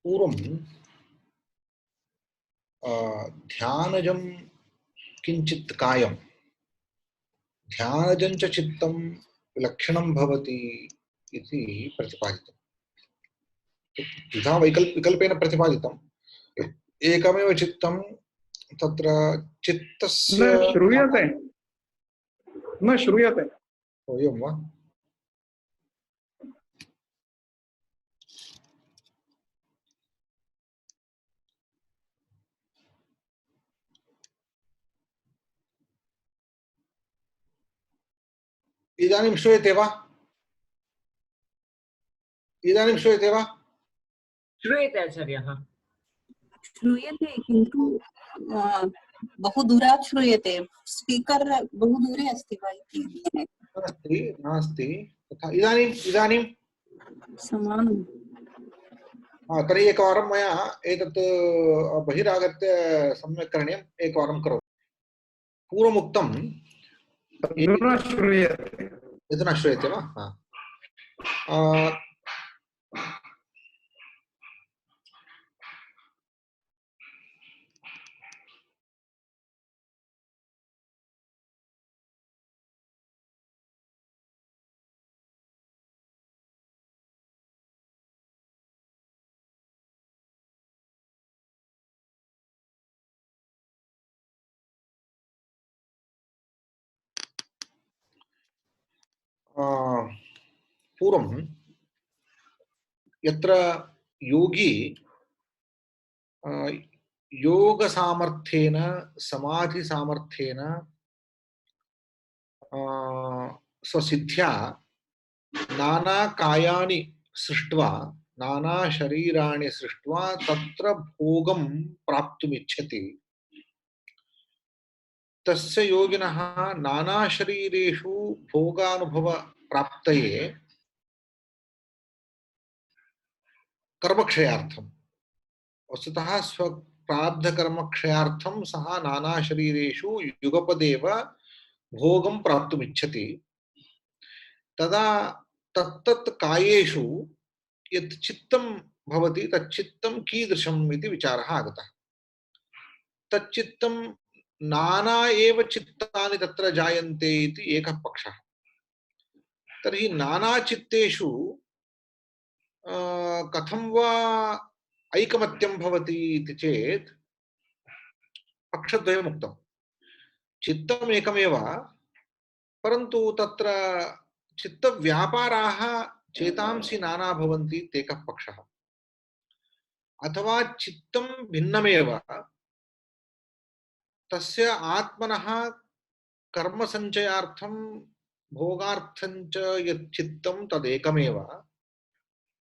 पूर्वं ध्यानजं किञ्चित् कायं ध्यानजं च चित्तं विलक्षणं भवति इति प्रतिपादितम्। द्विधा विकल्पेन प्रतिपादितम्। एकमेव चित्तं तत्र चित्तस्य न श्रूयते, न श्रूयते। ओ एवं वा? इदानीं श्रूयते वा? इदानीं श्रूयते वा? श्रूयते आचार्यः। श्रूयते किन्तु बहु दूरात् श्रूयते। स्पीकर् बहु दूरे अस्ति वा इति। नास्ति नास्ति तथा। इदानीं समानं। तर्हि एकवारं मया एतत् बहिरागत्य सम्यक् करणीयम्। एकवारं करोतु। पूर्वमुक्तं अधुना श्रूयते। अधुना श्रूयते वा? पूर्वं यत्र योगी योग सामर्थ्येन समाधि सामर्थ्येन स्वसिद्ध्या नाना कायानि सृष्ट्वा नाना शरीराणि सृष्ट्वा तत्र भोगं प्राप्तुमिच्छति तस्य योगिनः नाना शरीरेषु भोगानुभव प्राप्तये कर्मक्षयार्थं वस्तुतः स्वप्रारब्धकर्मक्षयार्थं सः नाना शरीरेषु युगपदेव भोगं प्राप्तुमिच्छति तदा तत्तत् कायेषु यत् चित्तं भवति तच्चित्तं कीदृशम् इति विचारः आगतः। तच्चित्तं नाना एव चित्तानि तत्र जायन्ते इति एकः पक्षः। तर्हि नाना चित्तेषु कथं वा ऐकमत्यं भवति इति चेत् पक्षद्वयम् उक्तम्। चित्तम् एकमेव परन्तु तत्र चित्तव्यापाराः चेतांसि नाना भवन्ति इत्येकः पक्षः। अथवा चित्तं भिन्नमेव तस्य आत्मनः कर्मसञ्चयार्थं भोगार्थं च यत् चित्तं तदेकमेव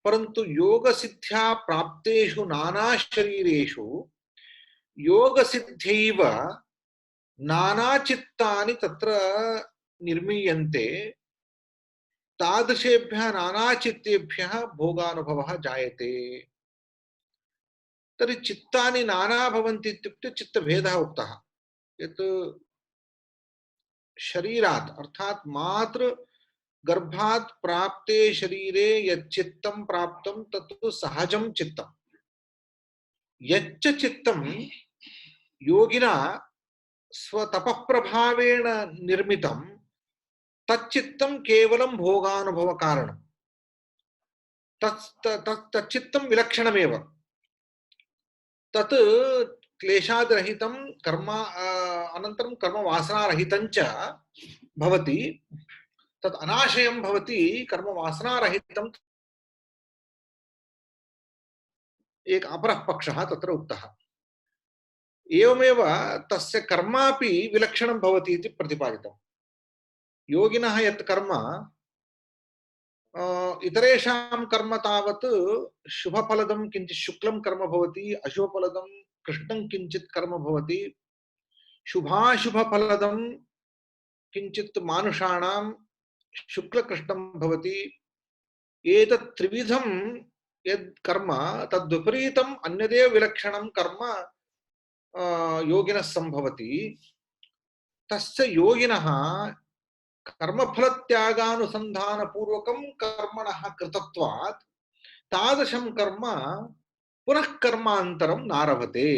परन्तु योगसिद्ध्या प्राप्तेषु नाना शरीरेषु योगसिद्ध्यैव नाना चित्तानि तत्र निर्मीयन्ते तादृशेभ्यः नाना चित्तेभ्यः भोगानुभवः जायते। तर्हि चित्तानि नाना भवन्ति इत्युक्ते चित्तभेदः उक्तः। यत् शरीरात् अर्थात् मातृ गर्भात् प्राप्ते शरीरे यच्चित्तं प्राप्तं तत् सहजं चित्तं। यच्च चित्तं योगिना स्वतपःप्रभावेण निर्मितं तच्चित्तं केवलं भोगानुभव कारणं। तच्चित्तं विलक्षणमेव। तत् क्लेशादिरहितं कर्म अनन्तरं कर्मवासनारहितं च भवति। तत् अनाशयं भवति कर्मवासनारहितं। एक अपरः पक्षः तत्र उक्तः। एवमेव तस्य कर्मापि विलक्षणं भवति इति प्रतिपादितम्। योगिनः यत् कर्म इतरेषां कर्म तावत् शुभफलदं किञ्चित् शुक्लं कर्म भवति अशुभफलदं कृष्णं किञ्चित् कर्म भवति शुभाशुभफलदं किंचित मानुषाणां शुक्लकृष्णं भवति एतत् त्रिविधं यद् कर्म तद्विपरीतम् अन्यदेव विलक्षणं कर्म योगिनः संभवति तस्य योगिनः कर्मफलत्यागानुसन्धानपूर्वकं कर्मणः कृतत्वात् तादृशं कर्म पुनः कर्मान्तरं नारभते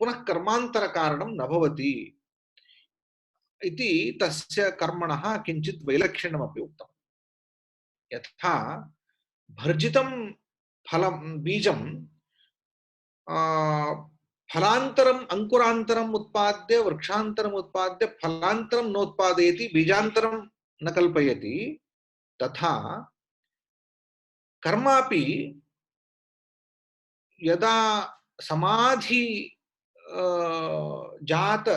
पुनः कर्मान्तर कारणं न भवति इति तस्य कर्मणः किञ्चित् वैलक्षण्यमपि उक्तम् यथा भर्जितं फलं बीजं फलान्तरम् अंकुरान्तरम् उत्पाद्य वृक्षान्तरम् उत्पाद्य फलान्तरं नोत्पादयति बीजान्तरं न कल्पयति तथा कर्मापि यदा समाधि जात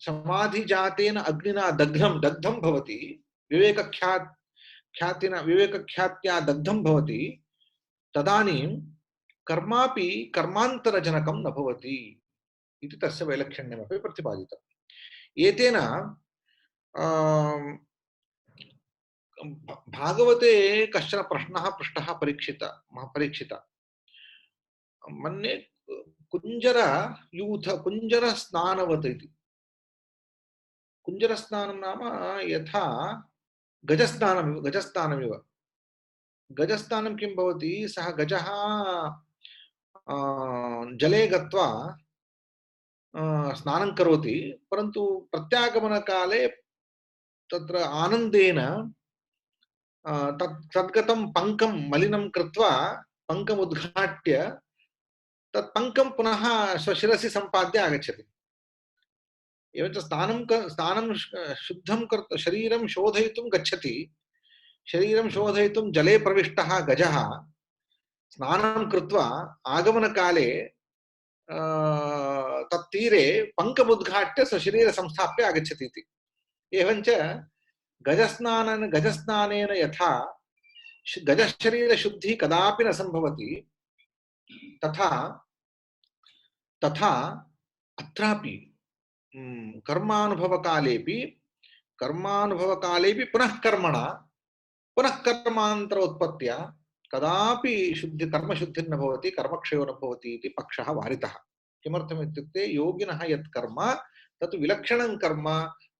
समाधि जातेन अग्निना दग्धं भवति विवेकख्यात्या दग्धं भवति तदानीं कर्मापि कर्मान्तरजनकं न भवति इति तस्य वैलक्षण्यमपि प्रतिपादितम् एतेन भागवते कश्चन प्रश्नः पृष्टः परीक्षित मन्ये कुञ्जर स्नानवत् इति कुञ्जर स्नानं नाम यथा गजस्नानमिव गजस्नानं किं भवति सः गजः जले गत्वा स्नानं करोति परन्तु प्रत्यागमनकाले तत्र आनन्देन तद्गतं पङ्कं मलिनं कृत्वा पङ्कम् उद्घाट्य तत् पङ्कं पुनः स्वशिरसि सम्पाद्य आगच्छति एवञ्च स्नानं शुद्धं कर्तुं शरीरं शोधयितुं गच्छति शरीरं शोधयितुं जले प्रविष्टः गजः स्नानं कृत्वा आगमनकाले तत्तीरे पङ्कमुद्घाट्य स्वशरीर संस्थाप्य आगच्छति इति एवञ्च गजस्नानेन यथा गजशरीरशुद्धिः कदापि न सम्भवति तथा अत्रापि कर्मानुभवकालेपि पुनः कर्मान्तरोत्पत्त्या कदापि कर्मशुद्धिर्न भवति कर्मक्षयो न भवति इति पक्षः वारितः किमर्थम् इत्युक्ते योगिनः यत् कर्म तत् विलक्षणं कर्म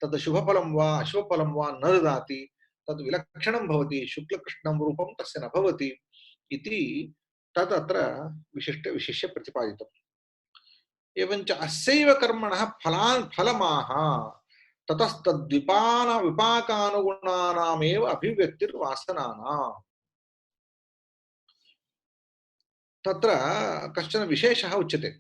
तत् शुभफलं वा अशुभफलं वा न ददाति तत् विलक्षणं भवति शुक्लकृष्णं रूपं तस्य न भवति इति तत् अत्र विशिष्य प्रतिपादितम् एवञ्च अस्यैव कर्मणः फलमाह ततस्तद्विपाकानुगुणानामेव अभिव्यक्तिर्वासनानाम् तत्र कश्चन विशेषः उच्यते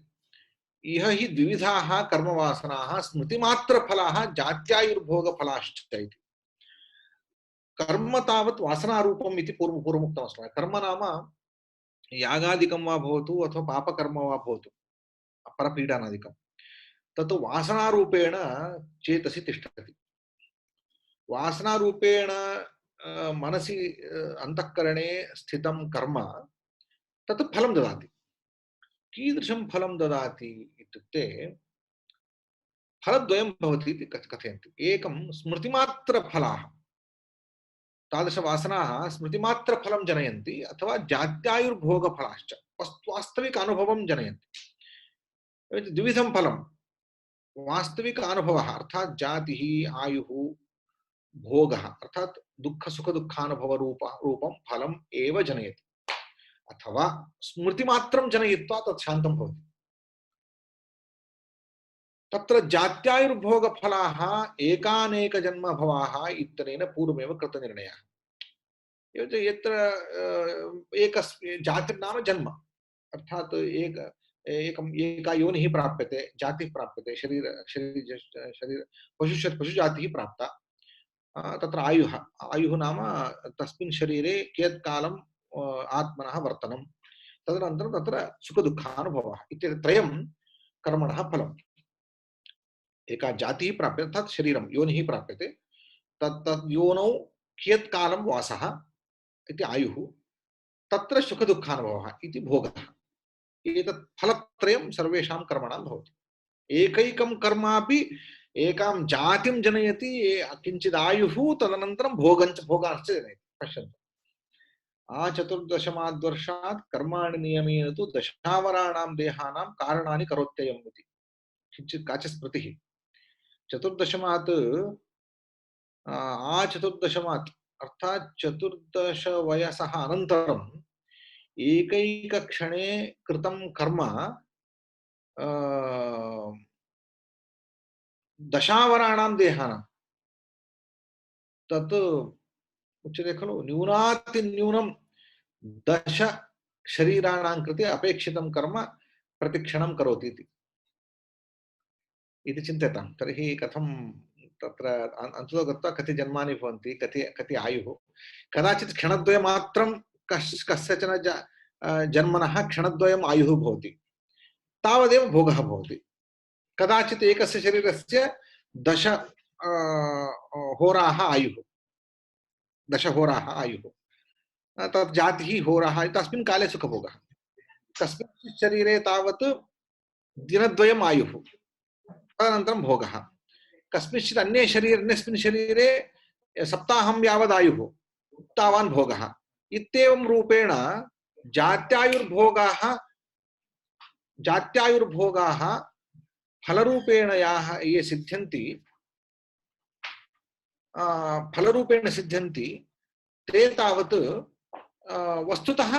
इह हि द्विविधाः कर्मवासनाः स्मृतिमात्रफलाः जात्यायुर्भोगफलाश्च इति कर्म तावत् वासनारूपम् इति पूर्वमुक्तमस्ति कर्म नाम यागादिकं वा भवतु अथवा पापकर्म वा भवतु परपीडनादिकं तत् वासनारूपेण चेतसि तिष्ठति वासनारूपेण मनसि अंतःकरणे स्थितं कर्म तत् फलं ददाति कीदृशं फलं ददाति इत्युक्ते फलद्वयं भवति इति कथयन्ति एकं स्मृतिमात्रफलाः तादृशवासनाः स्मृतिमात्रफलं जनयन्ति अथवा जात्यायुर्भोगफलाश्च वास्तविक अनुभवं जनयन्ति द्विविधं फलं वास्तविक अनुभवः अर्थात् जातिः आयुः भोगः अर्थात् दुःख सुख दुःखानुभव रूपं फलम् एव जनयति अथवा स्मृतिमात्रं जनयित्वा तत् शान्तं भवति तत्र जात्यायुर्भोगफलाः एकानेकजन्मभवाः इत्यनेन पूर्वमेव कृतनिर्णयः यत्र जातिर्नाम जन्म अर्थात् एका योनिः प्राप्यते जातिः प्राप्यते शरीर पशुजातिः प्राप्ता तत्र आयुः नाम तस्मिन् शरीरे कियत्कालम् आत्मनः वर्तनं तदनन्तरं तत्र सुखदुःखानुभवः इत्येतत् त्रयं कर्मणः फलम् एका जातिः प्राप्यते तत् शरीरं योनिः प्राप्यते तत् योनौ कियत्कालं वासः इति आयुः तत्र सुखदुःखानुभवः इति भोगः एतत् फलत्रयं सर्वेषां कर्मणां भवति एकैकं कर्मापि एकां जातिं जनयति, किञ्चित् आयुः, तदनन्तरं भोगांश्च जनयति। पश्यन्तु, चतुर्दशमाद्वर्षात् कर्माणि नियमेन तु दशावराणां देहानां कारणानि करोत्ययम् इति किञ्चित् काचित् स्मृतिः। चतुर्दशमात् चतुर्दशमात् अर्थात् 14 वयसः अनन्तरम् एकैकक्षणे कृतं कर्म दशावराणां देहानां तत् उच्यते खलु, न्यूनातिन्यूनं 10 शरीराणां कृते अपेक्षितं कर्म प्रतिक्षणं करोति इति चिन्त्यतां। तर्हि कथं तत्र अन्ततो गत्वा कति जन्मानि भवन्ति, कति आयुः। कदाचित् क्षणद्वयमात्रं कस्यचन जन्मनः क्षणद्वयम् आयुः भवति, तावदेव भोगः भवति। कदाचित् एकस्य शरीरस्य 10 होराः आयुः, 10 होराः आयुः, तत् जातिः होराः, तस्मिन् काले सुखभोगः। कस्मिंश्चित् शरीरे तावत् दिनद्वयम् आयुः, तदनन्तरं भोगः। कस्मिंश्चित् अन्यस्मिन् शरीरे सप्ताहं यावद् आयुः, तावान् भोगः। इत्येवं रूपेण जात्यायुर्भोगाः फलरूपेण ये सिद्ध्यन्ति, ते तावत् वस्तुतः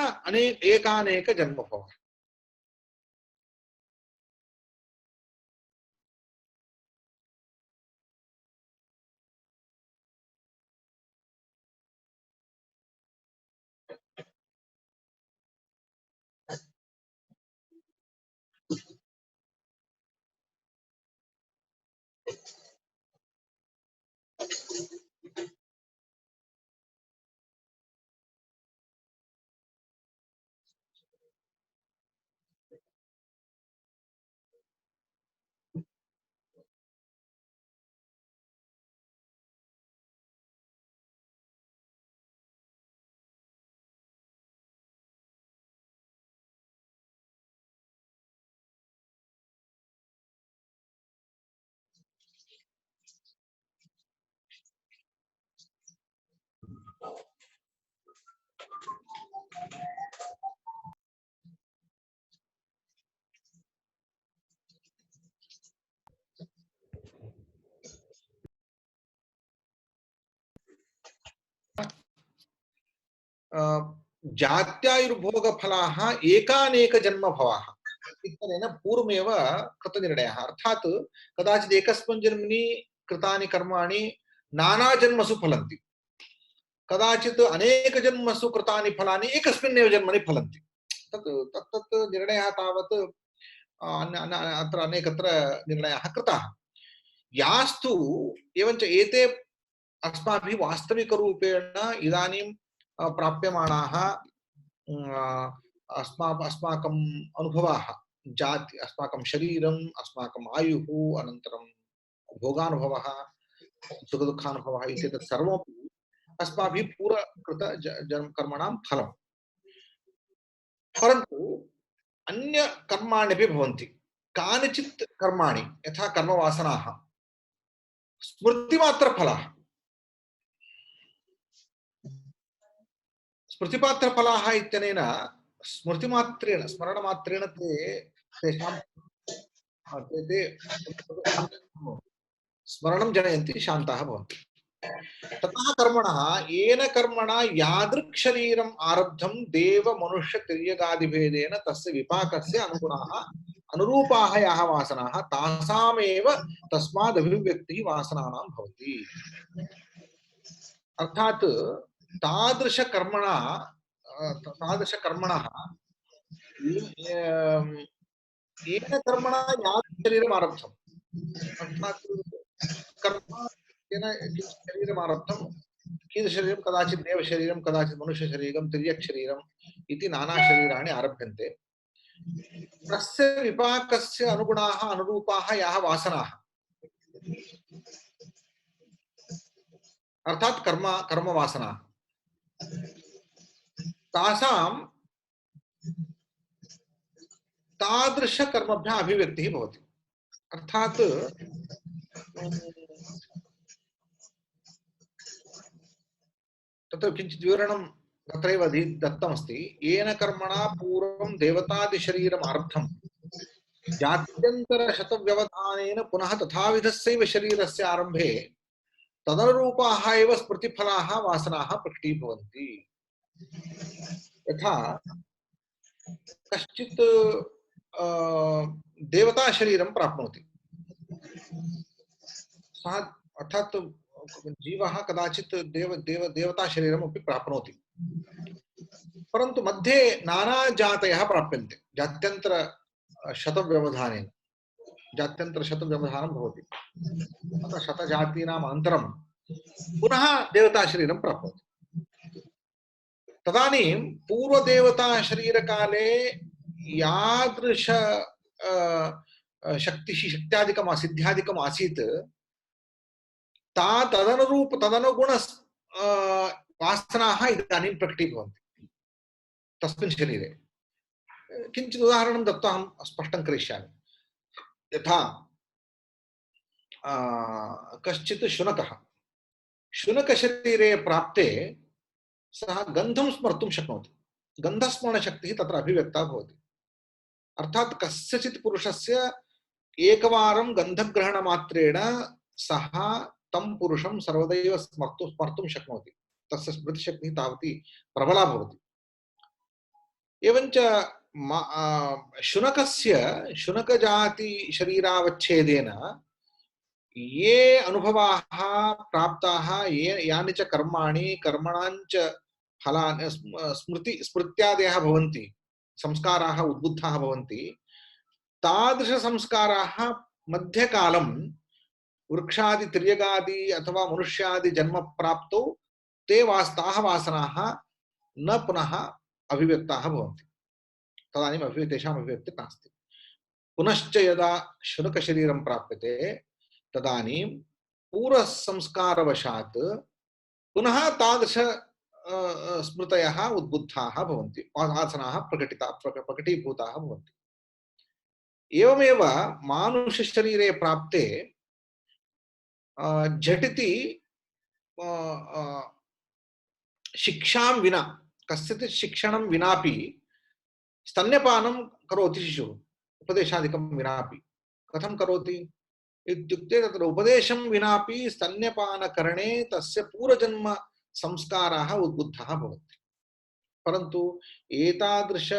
एकानेक जन्मभवः। जात्यायुर्भोगफलाः एकानेक जन्मभवाः इत्यनेन पूर्वमेव कृतनिर्णयः। अर्थात् कदाचित् एकस्मिन् जन्मनि कृतानि कर्माणि नानाजन्मसु फलन्ति, कदाचित् अनेकजन्मसु कृतानि फलानि एकस्मिन्नेव जन्मनि फलन्ति। तत् निर्णयः तावत् अत्र अनेकत्र निर्णयाः कृताः। यास्तु एवञ्च एते अस्माभिः वास्तविकरूपेण इदानीं प्राप्यमाणाः अस्माकम् अनुभवाः, जाति, अस्माकं शरीरम्, अस्माकम् आयुः, अनन्तरं भोगानुभवः, सुखदुःखानुभवः इत्येतत् सर्वमपि अस्माभिः पूर्वकृत कर्मणां फलम्। परन्तु अन्य कर्माण्यपि भवन्ति। कानिचित् कर्माणि यथा कर्मवासनाः स्मृतिमात्रफलाः, स्मृतिपात्रफलाः इत्यनेन स्मृतिमात्रेण, स्मरणमात्रेण ते स्मरणं जनयन्ति, शान्ताः भवन्ति। ततः कर्मणः येन कर्मणा यादृक् शरीरम् आरब्धं देव मनुष्य तिर्यगादिभेदेन तस्य विपाकस्य अनुगुणाः अनुरूपाः याः वासनाः तासामेव तस्माद् अभिव्यक्तिः वासनानां भवति। अर्थात् तादृशकर्मणः येन कर्मणा यादृक् शरीरम् आरब्धम्, अर्थात् कर्म येन शरीरम् आरब्धं, कीदृशशरीरं, कदाचित् देवशरीरं, कदाचित् मनुष्यशरीरं, तिर्यक्शरीरम् इति नाना शरीराणि आरभ्यन्ते। तस्य विपाकस्य अनुगुणाः अनुरूपाः याः वासनाः, अर्थात् कर्मवासनाः, तासां तादृशकर्मभ्यः अभिव्यक्तिः भवति। अर्थात् तत्र किञ्चित् विवरणं तत्रैव दत्तमस्ति। येन कर्मणा पूर्वं देवतादिशरीरम् आरब्धं जात्यन्तरशतव्यवधानेन पुनः तथाविधस्यैव शरीरस्य आरम्भे तदनुरूपाः एव स्मृतिफलाः वासनाः प्रकटीभवन्ति। यथा कश्चित् देवताशरीरं प्राप्नोति, सः अर्थात् जीवः कदाचित् देवताशरीरमपि प्राप्नोति, परन्तु मध्ये नानाजातयः प्राप्यन्ते। जात्यन्तरशतव्यवधानं भवति। अतः शतजातीनाम् अनन्तरं पुनः देवताशरीरं प्राप्नोति। तदानीं पूर्वदेवताशरीरकाले यादृश शक्त्यादिकम् सिद्ध्यादिकम् आसीत् तदनुगुण वासनाः इदानीं प्रकटीभवन्ति तस्मिन् शरीरे। किञ्चित् उदाहरणं दत्त्वा अहं स्पष्टं करिष्यामि। यथा कश्चित् शुनकशरीरे प्राप्ते सः गन्धं स्मर्तुं शक्नोति। गन्धस्मरणशक्तिः तत्र अभिव्यक्ता भवति। अर्थात् कस्यचित् पुरुषस्य एकवारं गन्धग्रहणमात्रेण सः तं पुरुषं सर्वदैव स्मर्तुं शक्नोति। तस्य स्मृतिशक्तिः तावती प्रबला भवति। एवञ्च शुनकजाति शरीरावच्छेदेन ये अनुभवाः प्राप्ताः, यानि च कर्मणाञ्च फलानि स्मृत्यादयः भवन्ति, संस्काराः उद्बुद्धाः भवन्ति। तादृशसंस्काराः मध्यकालं वृक्षादि तिर्यगादि अथवा मनुष्यादि जन्म प्राप्तौ ताः वासनाः न पुनः अभिव्यक्ताः भवन्ति। तदानीं तेषाम् अभिव्यक्तिः नास्ति। पुनश्च यदा शुनकशरीरं प्राप्यते तदानीं पूर्वसंस्कारवशात् पुनः तादृश स्मृतयः उद्बुद्धाः भवन्ति, वासनाः प्रकटीभूताः भवन्ति। एवमेव मानुषशरीरे प्राप्ते झटिति शिक्षां विना, कस्यचित् शिक्षणं विनापि स्तन्यपानं करोति शिशुः, उपदेशादिकं विनापि। कथं करोति इत्युक्ते तत्र उपदेशं विनापि स्तन्यपानकरणे तस्य पूर्वजन्म संस्काराः उद्बुद्धाः भवन्ति। परन्तु एतादृश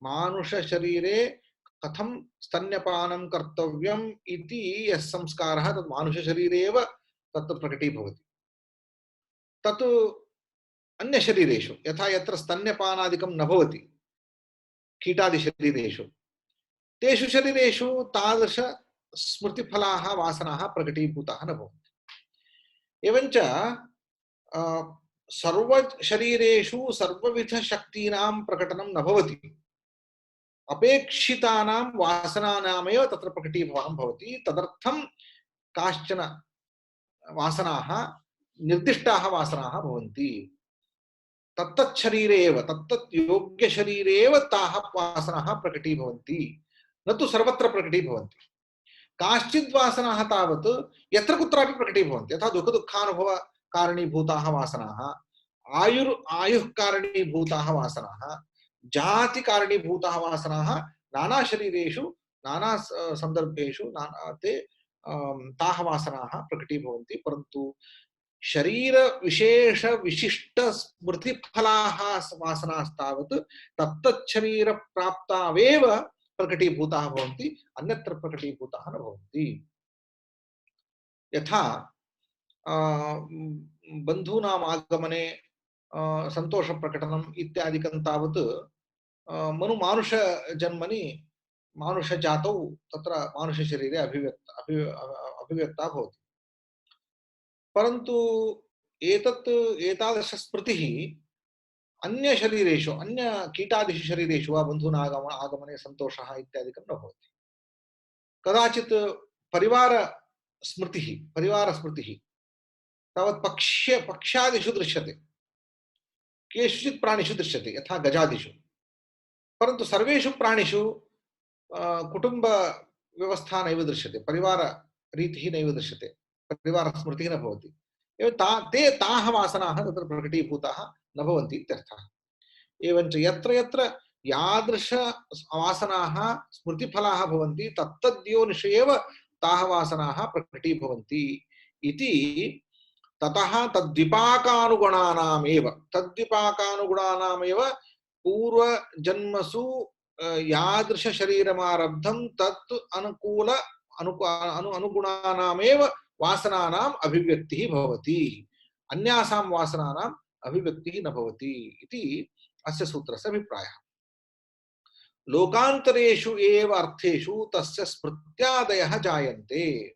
मानुषशरीरे कथं स्तन्यपानं कर्तव्यम् इति यः संस्कारः तत् मानुषशरीरे एव तत् प्रकटीभवति। तत् अन्यशरीरेषु यथा यत्र स्तन्यपानादिकं न भवति, कीटादिशरीरेषु, तेषु शरीरेषु तादृश स्मृतिफलाः वासनाः प्रकटीभूताः न भवन्ति। एवञ्च सर्वशरीरेषु सर्वविधशक्तीनां प्रकटनं न भवति। अपेक्षितानां वासनानामेव तत्र प्रकटीभवनं भवति। तदर्थं काश्चन वासनाः, निर्दिष्टाः वासनाः भवन्ति। तत्तत् शरीरे एव, तत्तत् योग्यशरीरे एव ताः वासनाः प्रकटीभवन्ति, न तु सर्वत्र प्रकटीभवन्ति। काश्चिद् वासनाः तावत् यत्र कुत्रापि प्रकटीभवन्ति। यथा दुःखदुःखानुभवकारणीभूताः वासनाः, आयुः कारणीभूताः वासनाः, जातिकारणीभूताः वासनाः नाना शरीरेषु नाना सन्दर्भेषु ताः वासनाः प्रकटीभवन्ति। परन्तु शरीर विशेष विशिष्ट स्मृतिफलाः वासनास्तावत् तत्तच्छरीर प्राप्तावेव प्रकटीभूताः भवन्ति, अन्यत्र प्रकटीभूताः न भवन्ति। यथा बन्धूनाम् आगमने सन्तोषप्रकटनम् इत्यादिकं तावत् मानुषजन्मनि मानुषजातौ तत्र मानुषशरीरे अभिव्यक्ता भवति। परन्तु एतादृश स्मृतिः अन्यशरीरेषु, अन्य कीटादिषु शरीरेषु वा बन्धूनां आगमने सन्तोषः इत्यादिकं न भवति। कदाचित् परिवारस्मृतिः तावत् पक्ष्यादिषु दृश्यते, केषुचित् प्राणिषु दृश्यते, यथा गजादिषु। परन्तु सर्वेषु प्राणिषु कुटुम्बव्यवस्था नैव दृश्यते, परिवाररीतिः नैव दृश्यते। परिवारस्मृतिः न भवति। एवं ते ताः वासनाः तत्र प्रकटीभूताः न भवन्ति इत्यर्थः। एवञ्च यत्र यत्र यादृश वासनाः स्मृतिफलाः भवन्ति तत्तद्योनिषु एव ताः वासनाः प्रकटीभवन्ति इति ततः तद्विपाकानुगुणानामेव पूर्वजन्मसु यादृश शरीरमारब्धं तत् अनुगुणानामेव वासनानाम् अभिव्यक्तिः भवति, अन्यासां वासनानाम् अभिव्यक्तिः न भवति इति अस्य सूत्रस्य अभिप्रायः। लोकान्तरेषु एव अर्थेषु तस्य स्मृत्यादयः जायन्ते,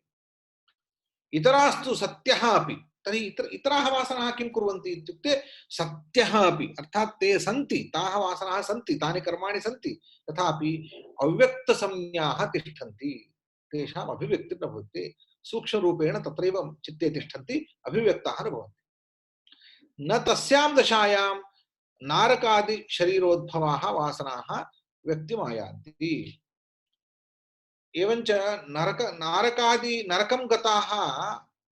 इतरास्तु सत्यः अपि। तर्हि इतराः वासनाः किं कुर्वन्ति इत्युक्ते सत्यः अपि, अर्थात् ते सन्ति, ताः वासनाः सन्ति, तानि कर्माणि सन्ति, तथापि अव्यक्तसंज्ञाः तिष्ठन्ति, तेषाम् अभिव्यक्तिर्न भवति, सूक्ष्मरूपेण तत्रैव चित्ते तिष्ठन्ति, अभिव्यक्ताः न भवन्ति। न तस्यां दशायां नारकादि शरीरोद्भवाः वासनाः व्यक्तिमायान्ति। एवञ्च नरकं गताः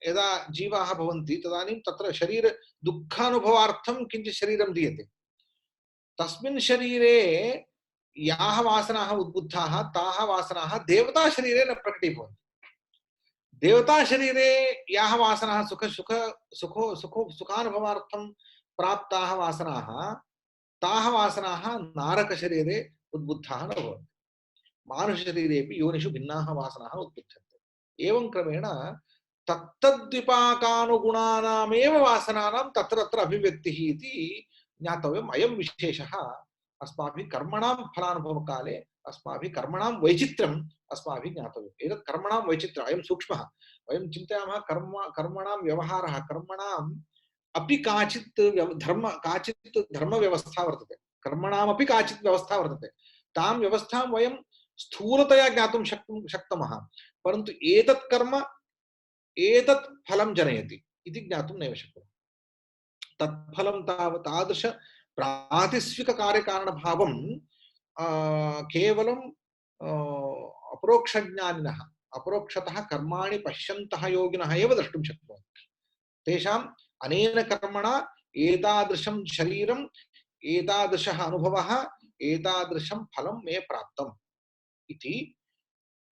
यदा जीवाः भवन्ति तदानीं तत्र शरीर दुःखानुभवार्थं किञ्चित् शरीरं दीयते। तस्मिन् शरीरे याः वासनाः उद्बुद्धाः ताः वासनाः देवता शरीरे न प्रकटीभवन्ति। देवता शरीरे याः वासनाः सुखानुभवार्थं प्राप्ताः वासनाः ताः वासनाः नारकशरीरे उद्बुद्धाः न भवन्ति। मानुषशरीरेपि योनिषु भिन्नाः वासनाः उत्पद्यन्ते। एवं क्रमेण तत्तद्विपाकानुगुणानामेव वासनानां तत्र तत्र अभिव्यक्तिः इति ज्ञातव्यम्। अयं विशेषः अस्माभिः कर्मणां फलानुभवकाले अस्माभिः कर्मणां वैचित्र्यम् अस्माभिः ज्ञातव्यम्। एतत् कर्मणां वैचित्र्यम्, अयं सूक्ष्मः। वयं चिन्तयामः कर्मणां व्यवहारः, कर्मणाम् अपि काचित् धर्मव्यवस्था वर्तते, कर्मणामपि काचित् व्यवस्था वर्तते। तां व्यवस्थां वयं स्थूलतया ज्ञातुं शक्नुमः, परन्तु एतत् कर्म एतत् फलं जनयति इति ज्ञातुं नैव शक्नुमः। तत्फलं तादृश प्रातिस्विककार्यकारणभावं केवलं अपरोक्षज्ञानिनः, अपरोक्षतः कर्माणि पश्यन्तः योगिनः एव द्रष्टुं शक्नुवन्ति। तेषाम् अनेन कर्मणा एतादृशं शरीरम्, एतादृशः अनुभवः, एतादृशं फलं मे प्राप्तम् इति,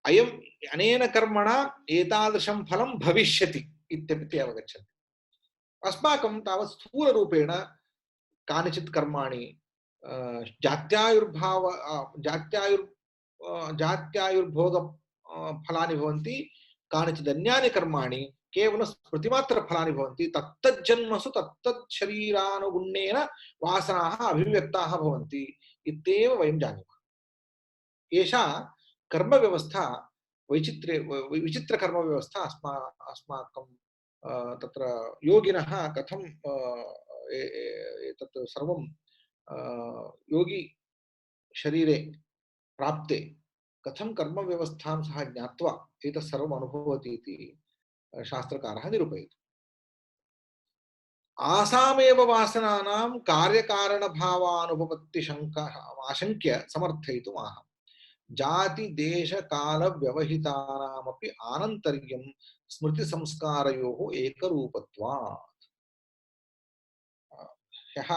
अयम् अनेन कर्मणा एतादृशं फलं भविष्यति इत्यपि ते अवगच्छन्ति। अस्माकं तावत् स्थूलरूपेण कानिचित् कर्माणि जात्यायुर्भोग फलानि भवन्ति, कानिचित् अन्यानि कर्माणि केवलं स्मृतिमात्रफलानि भवन्ति। तत्तज्जन्मसु तत्तच्छरीरानुगुण्येन वासनाः अभिव्यक्ताः भवन्ति इत्येव वयं जानीमः। एषा कर्मव्यवस्था विचित्रकर्मव्यवस्था अस्माकं तत्र योगिनः कथं एतत् सर्वं योगी शरीरे प्राप्ते कथं कर्मव्यवस्थां सः ज्ञात्वा एतत् सर्वम् अनुभवति इति शास्त्रकारः निरूपयति। आसामेव वासनानां कार्यकारणभावानुभवत्तिशङ्कः आशङ्क्य समर्थयितुम् आह। जाति देश काल व्यवहितानामपि आनन्तर्यं स्मृति संस्कारयोः एकरूपत्वात्। ह्यः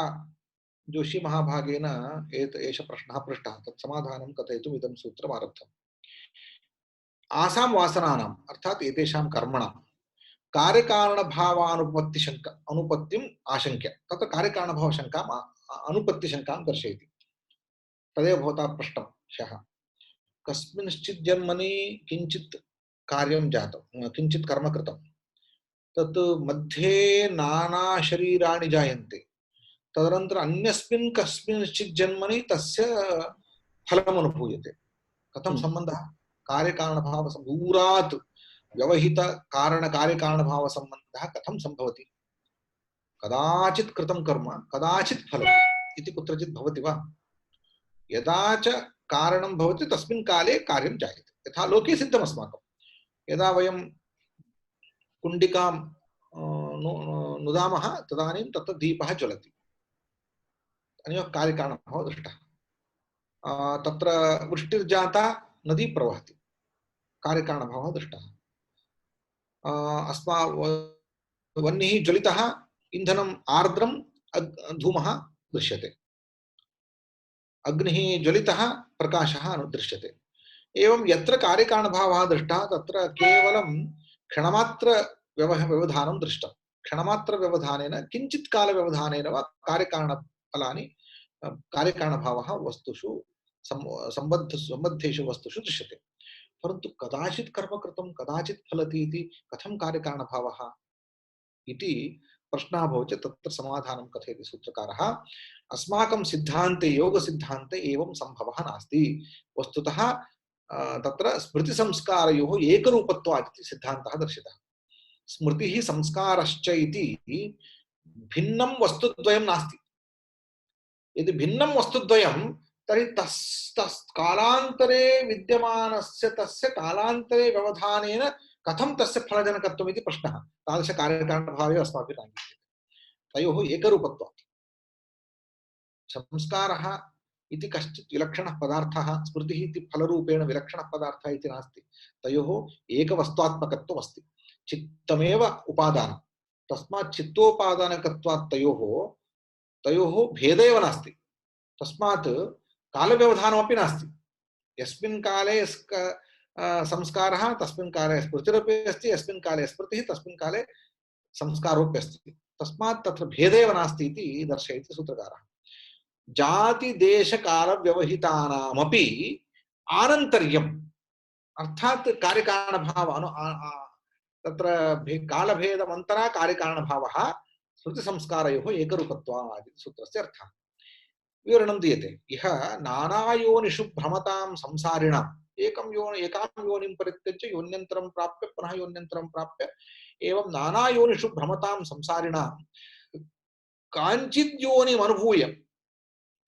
जोशी महाभागेन एष प्रश्नः पृष्टः, तत् समाधानं कथयितुम् इदं सूत्रम् आरब्धम्। आसां वासनानाम् अर्थात् एतेषां कर्मणां अनुपत्तिम् आशङ्क्य, तत्र कार्यकारणभावशङ्काम् अनुपत्तिशङ्कां दर्शयति। तदेव भवता पृष्टं ह्यः। कस्मिंश्चित् जन्मनि किञ्चित् कार्यं जातं, किञ्चित् कर्म कृतं, तत् मध्ये नाना शरीराणि जायन्ते, तदनन्तरम् अन्यस्मिन् कस्मिंश्चित् जन्मनि तस्य फलम् अनुभूयते। कथं सम्बन्धः? कार्यकारणभाव दूरात् व्यवहित कार्यकारणभावसम्बन्धः कथं सम्भवति? कदाचित् कृतं कर्म कदाचित् फलम् इति कुत्रचित् भवति वा? यदा च कारणं भवति तस्मिन् काले कार्यं जायते। यथा लोके सिद्धम् अस्माकं, यदा वयं कुण्डिकां नुदामः तदानीं तत्र दीपः ज्वलति, अनेन कार्यकारणभावः दृष्टः। तत्र वृष्टिर्जाता, नदी प्रवहति, कार्यकारणभावः दृष्टः। अस्मा वह्निः ज्वलितः इन्धनम् आर्द्रं धूमः दृश्यते, अग्निः ज्वलितः प्रकाशः दृश्यते। एवं यत्र कार्यकारणभावः दृष्टः तत्र केवलं क्षणमात्र व्यवधानं दृष्टं। क्षणमात्र व्यवधानेन किञ्चित् कालव्यवधानेन वा कार्यकारणफलानि कार्यकारणभावः वस्तुषु सम्बद्धेषु वस्तुषु दृश्यते। परन्तु कदाचित् कर्म कृतं कदाचित् फलति इति कथं कार्यकारणभावः इति प्रश्नः भवति चेत् तत्र समाधानं कथयति सूत्रकारः। अस्माकं सिद्धान्ते योगसिद्धान्ते एवं सम्भवः नास्ति। वस्तुतः तत्र स्मृतिसंस्कारयोः एकरूपत्वात् इति सिद्धान्तः दर्शितः। स्मृतिः संस्कारश्च इति भिन्नं वस्तुद्वयं नास्ति। यदि भिन्नं वस्तुद्वयं तर्हि तस् कालान्तरे विद्यमानस्य तस्य कालान्तरे व्यवधानेन कथं तस्य फलजनकत्वम् इति प्रश्नः। तादृशकार्यकारणभावे अस्माभिः नाङ्गीक्रियते। तयोः एकरूपत्वात् संस्कारः इति कश्चित् विलक्षणः पदार्थः, स्मृतिः इति फलरूपेण विलक्षणः पदार्थः इति नास्ति। तयोः एकवस्त्वात्मकत्वम् अस्ति। चित्तमेव उपादानं, तस्मात् चित्तोपादानकत्वात् तयोः भेद एव नास्ति। तस्मात् कालव्यवधानमपि नास्ति। यस्मिन् काले संस्कारः तस्मिन् काले स्मृतिरपि अस्ति, यस्मिन् काले स्मृतिः तस्मिन् काले संस्कारोऽपि अस्ति। तस्मात् तत्र भेदेव नास्ति इति दर्शयति सूत्रकारः। जाति देश काल व्यवहितानामपि आनन्तर्यम् अर्थात् कार्यकारणभाव तत्र कालभेदमन्तरा कार्यकारणभावः स्मृतिसंस्कारयोः एकरूपत्वात् सूत्रस्य अर्थः। विवरणं दीयते। इह नानायोनिषु भ्रमतां संसारिणाम् एकां योनिं परित्यज्य योन्यन्तरं प्राप्य पुनः योन्यन्तरं प्राप्य एवं नानायोनिषु भ्रमतां संसारिणां काञ्चित् योनिम् अनुभूय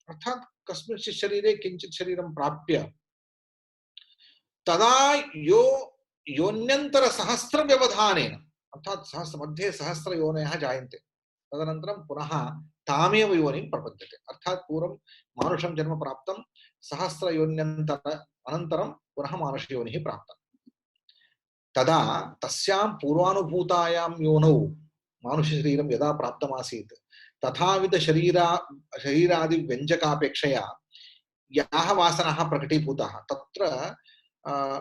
अर्थात कस्मिंश्चित् शरीरे किंचित् शरीरं प्राप्य तदा योन्यंतर सहस्र व्यवधानेन अर्थात सहस्र मध्ये सहस्र योनयः जायन्ते, तदनन्तरं पुनः तामेव योनिं प्रपद्यते। अर्थात पूर्वं मानुषं जन्म प्राप्तं, सहस्र योन्यंतर अनन्तरं पुनः मानुषयोनिः प्राप्ता। तदा तस्यां पूर्वानुभूतायां योनौ मानुषशरीरं यदा प्राप्तमासीत् तथाविध शरीरादि व्यञ्जकापेक्षया याः वासनाः प्रकटीभूताः तत्र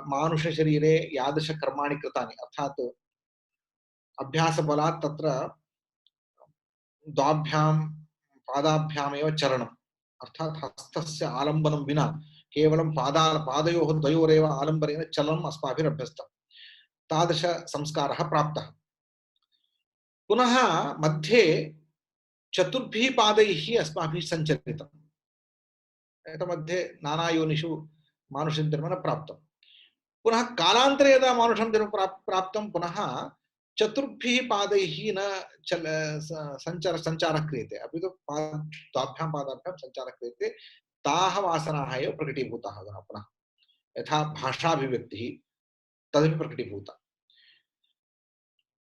मानुष शरीरे यादृश कर्माणि कृतानि अर्थात् अभ्यासबलात् तत्र द्वाभ्यां पादाभ्यामेव चरणम् अर्थात् हस्तस्य आलम्बनं विना केवलं पादयोः द्वयोरेव आलम्बनेन चलनम् अस्माभिरभ्यस्तं। तादृश संस्कारः प्राप्तः। पुनः मध्ये चतुर्भिः पादैः अस्माभिः सञ्चरितम्। मध्ये नानायोनिषु मानुषं जन्म न प्राप्तं। पुनः कालान्तरे यदा मानुषं जन्म प्राप्तं पुनः चतुर्भिः पादैः न सञ्चारः क्रियते, अपि तु द्वाभ्यां पादाभ्यां सञ्चारः क्रियते। ताः वासनाः एव प्रकटीभूताः पुनः। यथा भाषाभिव्यक्तिः तदपि प्रकटीभूता।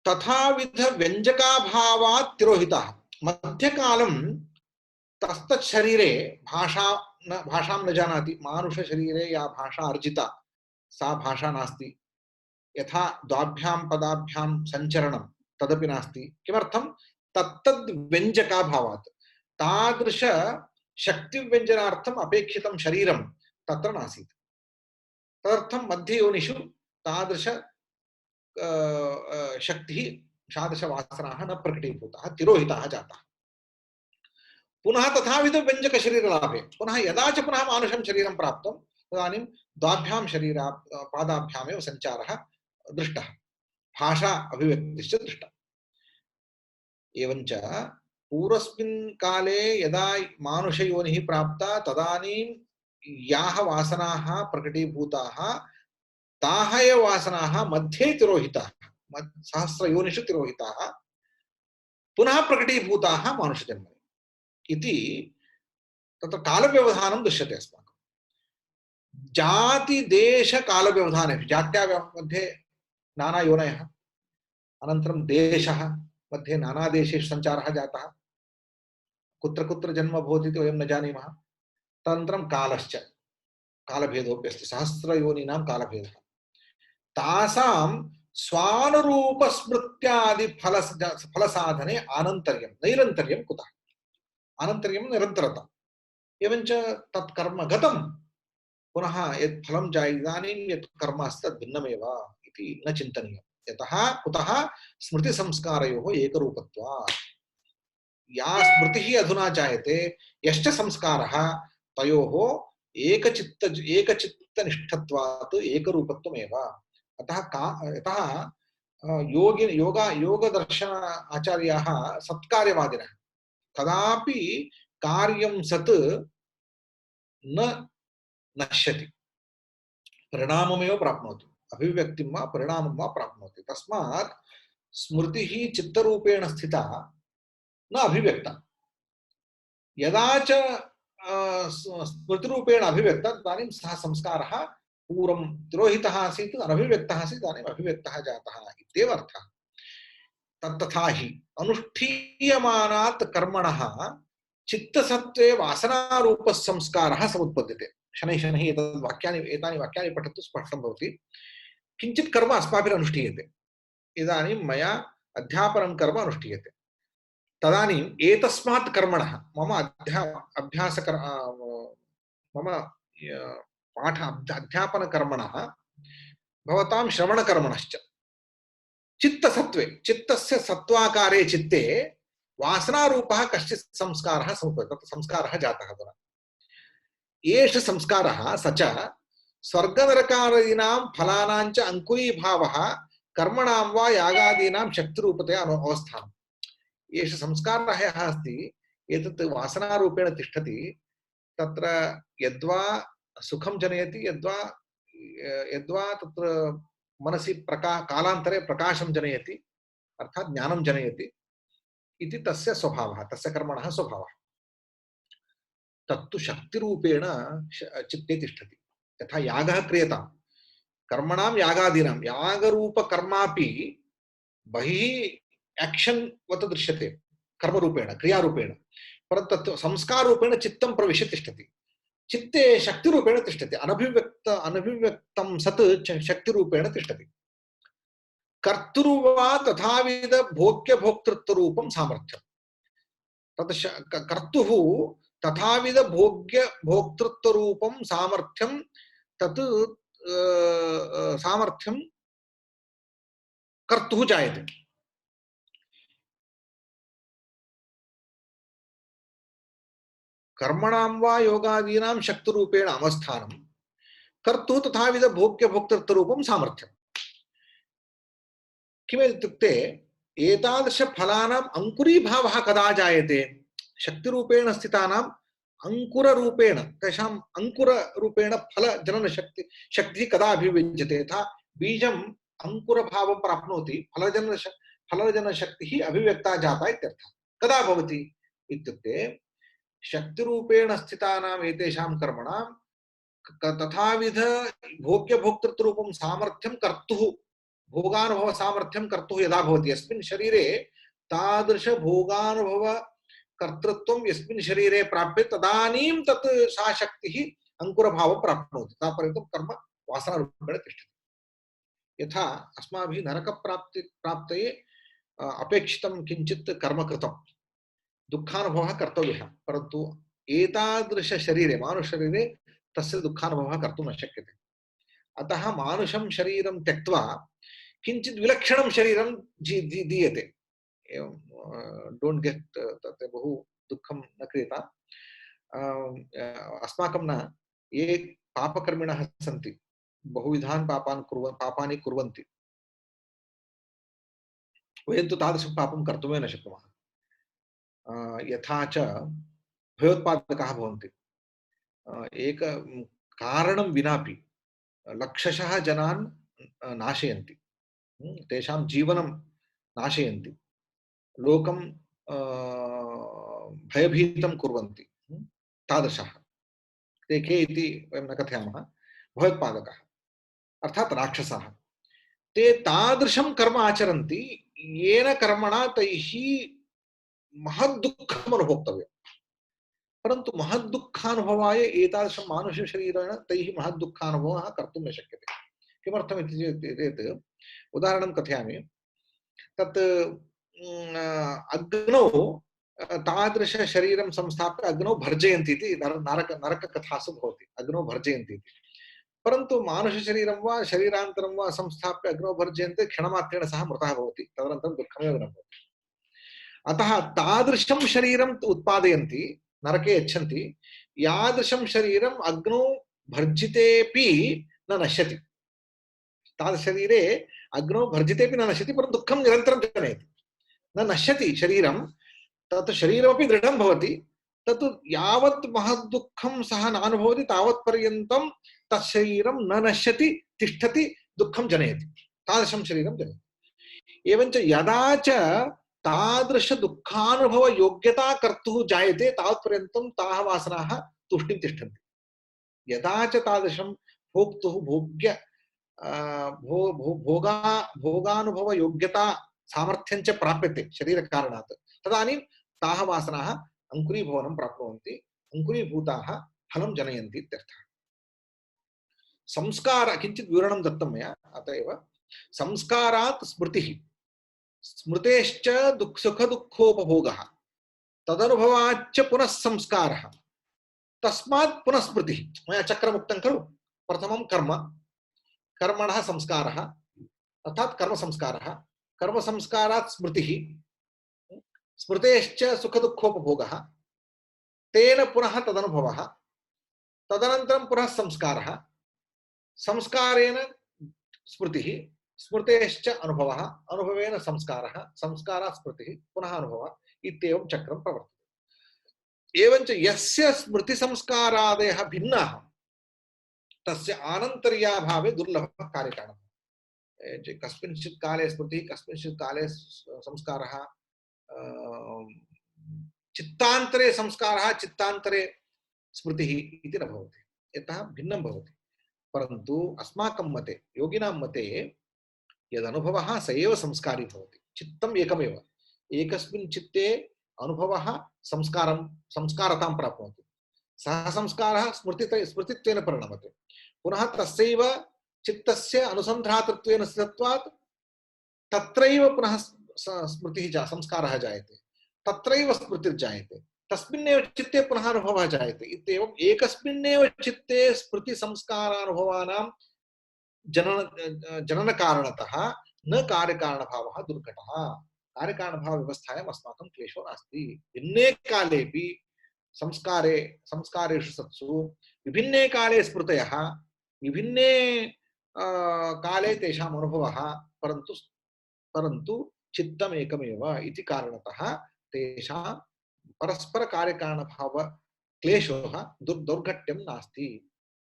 तथाविध व्यञ्जकाभावात् तिरोहिताः। मध्यकालं तस्तत् शरीरे भाषां न जानाति। मानुष शरीरे या भाषा अर्जिता सा भाषा नास्ति। यथा द्वाभ्यां पदाभ्यां सञ्चरणं तदपि नास्ति। किमर्थं? तत्तद् व्यञ्जकाभावात्। तादृश शक्तिव्यञ्जनार्थम् अपेक्षितं शरीरं तत्र नासीत्। तदर्थं मध्ययोनिषु तादृश शक्तिः तादृशवासनाः न प्रकटीभूताः, तिरोहिताः जाताः। पुनः तथाविध व्यञ्जक शरीरलाभे पुनः यदा च पुनः मानुषं शरीरं प्राप्तं तदानीं द्वाभ्यां पादाभ्यामेव सञ्चारः दृष्टः, भाषा अभिव्यक्तिश्च दृष्टा। एवञ्च पूर्वस्मिन् काले यदा मानुषयोनिः प्राप्ता तदानीं याः वासनाः प्रकटीभूताः ताः एव वासनाः मध्ये तिरोहिताः, सहस्रयोनिषु तिरोहिताः, पुनः प्रकटीभूताः मानुषजन्मनि इति तत्र कालव्यवधानं दृश्यते अस्माकं। जाति देश कालव्यवधाने जात्या मध्ये नाना योनयः, अनन्तरं देशः मध्ये नाना देशेषु सञ्चारः जातः, कुत्र कुत्र जन्म भवति इति वयं न जानीमः। तदनन्तरं कालश्च, कालभेदोऽपि अस्ति, सहस्रयोनीनां कालभेदः। तासां स्वानुरूपस्मृत्यादि फलसाधने आनन्तर्यं नैरन्तर्यं कुतः? आनन्तर्यं निरन्तरता। एवञ्च तत् कर्म गतं पुनः यत् फलं जायते इदानीं यत् कर्म अस्ति तद् भिन्नमेव इति न चिन्तनीयं। यतः कुतः स्मृतिसंस्कारयोः एकरूपत्वात्। या स्मृतिः अधुना जायते यश्च संस्कारः तयोः एकचित्तनिष्ठत्वात् एकरूपत्वमेव। यतः योगदर्शन आचार्याः सत्कार्यवादिनः कदापि कार्यं सत् न नश्यति, परिणाममेव प्राप्नोति, अभिव्यक्तिं वा परिणामं वा प्राप्नोति। तस्मात् स्मृतिः चित्तरूपेण स्थिता न अभिव्यक्ता। यदा च स्मृतिरूपेण अभिव्यक्ता तदानीं सः संस्कारः पूर्वं तिरोहितः आसीत्, अनभिव्यक्तः आसीत्, इदानीम् अभिव्यक्तः जातः इत्येव अर्थः। तथा हि अनुष्ठीयमानात् कर्मणः चित्तसत्त्वे वासनारूपः संस्कारः समुत्पद्यते। शनैः शनैः एतानि वाक्यानि पठतु स्पष्टं भवति। किञ्चित् कर्म अस्माभिः अनुष्ठीयते, इदानीं मया अध्यापनं कर्म अनुष्ठीयते, तदानीम् एतस्मात् कर्मणः मम पाठ अध्यापनकर्मणः भवतां श्रवणकर्मणश्च चित्तसत्त्वे चित्तस्य सत्त्वाकारे चित्ते वासनारूपः कश्चित् संस्कारः समुत्पद्यते, संस्कारः जातः। अधुना एष संस्कारः स च स्वर्गनरकादीनां फलानां च अङ्कुरीभावः कर्मणां वा यागादीनां शक्तिरूपतया अवस्थानम्। एष संस्कारः यः अस्ति एतत् वासनारूपेण तिष्ठति। तत्र यद्वा सुखं जनयति, यद्वा तत्र मनसि कालान्तरे प्रकाशं जनयति, अर्थात् ज्ञानं जनयति इति तस्य स्वभावः, तस्य कर्मणः स्वभावः। तत्तु शक्तिरूपेण चित्ते तिष्ठति। यथा यागः क्रियतां, कर्मणां यागादीनां यागरूपकर्मापि बहिः एक्शन् वत् दृश्यते कर्मरूपेण क्रियारूपेण, परन्तु तत् संस्काररूपेण चित्तं प्रविश्य तिष्ठति। चित्ते शक्तिरूपेण तिष्ठति, अनभिव्यक्तं सत् शक्तिरूपेण तिष्ठति। कर्तृवा तथाविध भोग्यभोक्तृत्वरूपं सामर्थ्यं। तत् कर्तुः तथाविध भोग्यभोक्तृत्वरूपं सामर्थ्यं, तत् सामर्थ्यं कर्तुः जायते। कर्मणां वा योगादीनां शक्तिरूपेण अवस्थानं, कर्तुः तथाविध भोग्यभोक्तृत्वरूपं सामर्थ्यं। किमित्युक्ते एतादृशफलानाम् अङ्कुरीभावः कदा जायते? शक्तिरूपेण स्थितानाम् अंकुररूपेण, तेषाम् अंकुररूपेण फलजननशक्तिः कदा अभिव्यज्यते? यथा बीजम् अंकुरभावं प्राप्नोति, फलजनशक्तिः अभिव्यक्ता जाता इत्यर्थः। कदा भवति इत्युक्ते शक्तिरूपेण स्थितानाम् एतेषां कर्मणां तथाविध भोग्यभोक्तृत्वरूपं सामर्थ्यं कर्तुः, भोगानुभव सामर्थ्यं कर्तुः यदा भवति, यस्मिन् शरीरे तादृश भोगानुभव कर्तृत्वं यस्मिन् शरीरे प्राप्यते तदानीं तत् सा शक्तिः अंकुरभावं प्राप्नोति। तावत्पर्यन्तं कर्म वासनारूपेण तिष्ठति। यथा अस्माभिः नरकप्राप्तये अपेक्षितं किञ्चित् कर्म कृतं, दुःखानुभवः कर्तव्यः, परन्तु एतादृशशरीरे मानुषशरीरे तस्य दुःखानुभवः कर्तुं न शक्यते। अतः मानुषं शरीरं त्यक्त्वा किञ्चित् विलक्षणं शरीरं दीयते। डोंट गेट तत् बहु दुःखं न क्रियताम्। अस्माकं न, ये पापकर्मिणः सन्ति, बहुविधान् पापानि कुर्वन्ति, वयं तु तादृशं पापं कर्तुमेव न शक्नुमः। यथा च भयोत्पादकाः भवन्ति, एक कारणं विनापि लक्षशः जनान् नाशयन्ति, तेषां जीवनं नाशयन्ति, लोकं भयभीतं कुर्वन्ति। तादृशः ते के इति वयं न कथयामः, भयोत्पादकाः अर्थात् राक्षसाः। ते तादृशं कर्म आचरन्ति येन कर्मणा तैः महद्दुःखम् अनुभोक्तव्यं, परन्तु महद्दुःखानुभवाय एतादृशं मानुषशरीरेण तैः महद्दुःखानुभवः कर्तुं न शक्यते। किमर्थमिति चेत् उदाहरणं कथयामि। तत् अग्नौ तादृशशरीरं संस्थाप्य अग्नौ भर्जयन्ति इति नरककथासु भवति, अग्नौ भर्जयन्ति इति। परन्तु मानुषशरीरं वा शरीरान्तरं वा संस्थाप्य अग्नौ भर्जयन्ते क्षणमात्रेण सः मृतः भवति, तदनन्तरं दुःखमेव न भवति। अतः तादृशं शरीरम् उत्पादयन्ति, नरके यच्छन्ति, यादृशं शरीरम् अग्नौ भर्जितेपि न नश्यति। तादृशशरीरे अग्नौ भर्जितेपि न नश्यति, परन्तु दुःखं निरन्तरं जनयति, न नश्यति शरीरं, तत् शरीरमपि दृढं भवति, तत् यावत् महद्दुःखं सः नानुभवति तावत् पर्यन्तं तत् शरीरं न नश्यति, तिष्ठति, दुःखं जनयति, तादृशं शरीरं जनयति। एवञ्च यदा च तादृश दुःखानुभव योग्यता कर्तुः जायते तावत्पर्यन्तं ताः वासनाः तुष्टिं तिष्ठन्ति। यदा च तादृशं भोक्तुः भोग्य भोगानुभव योग्यता सामर्थ्यं च प्राप्यते शरीरकारणात्, तदानीं ताः वासनाः अंकुरीभवनं प्राप्नुवन्ति, अंकुरीभूताः फलं जनयन्ति इत्यर्थः। संस्कार किञ्चित् विवरणं दत्तं मया, अतः एव संस्कारात् स्मृतिः, स्मृतेश्च सुखदुःखोपभोगः, तदनुभवाच्च पुनः संस्कारः, तस्मात् पुनः स्मृतिः। मया चक्रमुक्तं खलु, प्रथमं कर्म, कर्मणः संस्कारः अर्थात् कर्म संस्कारः, कर्म संस्कारात् स्मृतिः, स्मृतेश्च सुखदुःखोपभोगः, तेन पुनः तदनुभवः, तदनन्तरं पुनः संस्कारः, संस्कारेण स्मृतिः, स्मृतेश्च अनुभवः, अनुभवेन संस्कारः, संस्कारात् स्मृतिः, पुनः अनुभवः, इत्येवं चक्रं प्रवर्तते। एवञ्च यस्य स्मृतिसंस्कारादयः भिन्नाः तस्य आनन्तर्याभावे दुर्लभः कार्यकारणः। कस्मिंश्चित् काले स्मृतिः, कस्मिंश्चित् काले संस्कारः, चित्तान्तरे संस्कारः, चित्तान्तरे स्मृतिः इति न भवति, यतः भिन्नं भवति। परन्तु अस्माकं मते, योगिनां मते यदनुभवः स एव संस्कारी भवति। चित्तम् एकमेव, एकस्मिन् चित्ते अनुभवः संस्कारं संस्कारतां प्राप्नोति, सः संस्कारः स्मृतित्वेन परिणमते, पुनः तस्यैव चित्तस्य अनुसन्धातृत्वेन स्थितत्वात् तत्रैव पुनः स्मृतिः संस्कारः जायते, तत्रैव स्मृतिर्जायते, तस्मिन्नेव चित्ते पुनः अनुभवः जायते। इत्येवम् एकस्मिन्नेव चित्ते स्मृति संस्कारानुभवानां जनन कारणतः न कार्यकारणभावः दुर्घटः। कार्यकारणभाव व्यवस्थायाम् अस्माकं क्लेशो नास्ति। भिन्ने कालेपि संस्कारे संस्कारेषु सत्सु विभिन्ने काले स्मृतयः, विभिन्ने काले तेषाम् अनुभवः, परन्तु चित्तम् एकमेव इति कारणतः तेषां परस्पर कार्यकारणभाव क्लेशोः दुर्घट्यं नास्ति।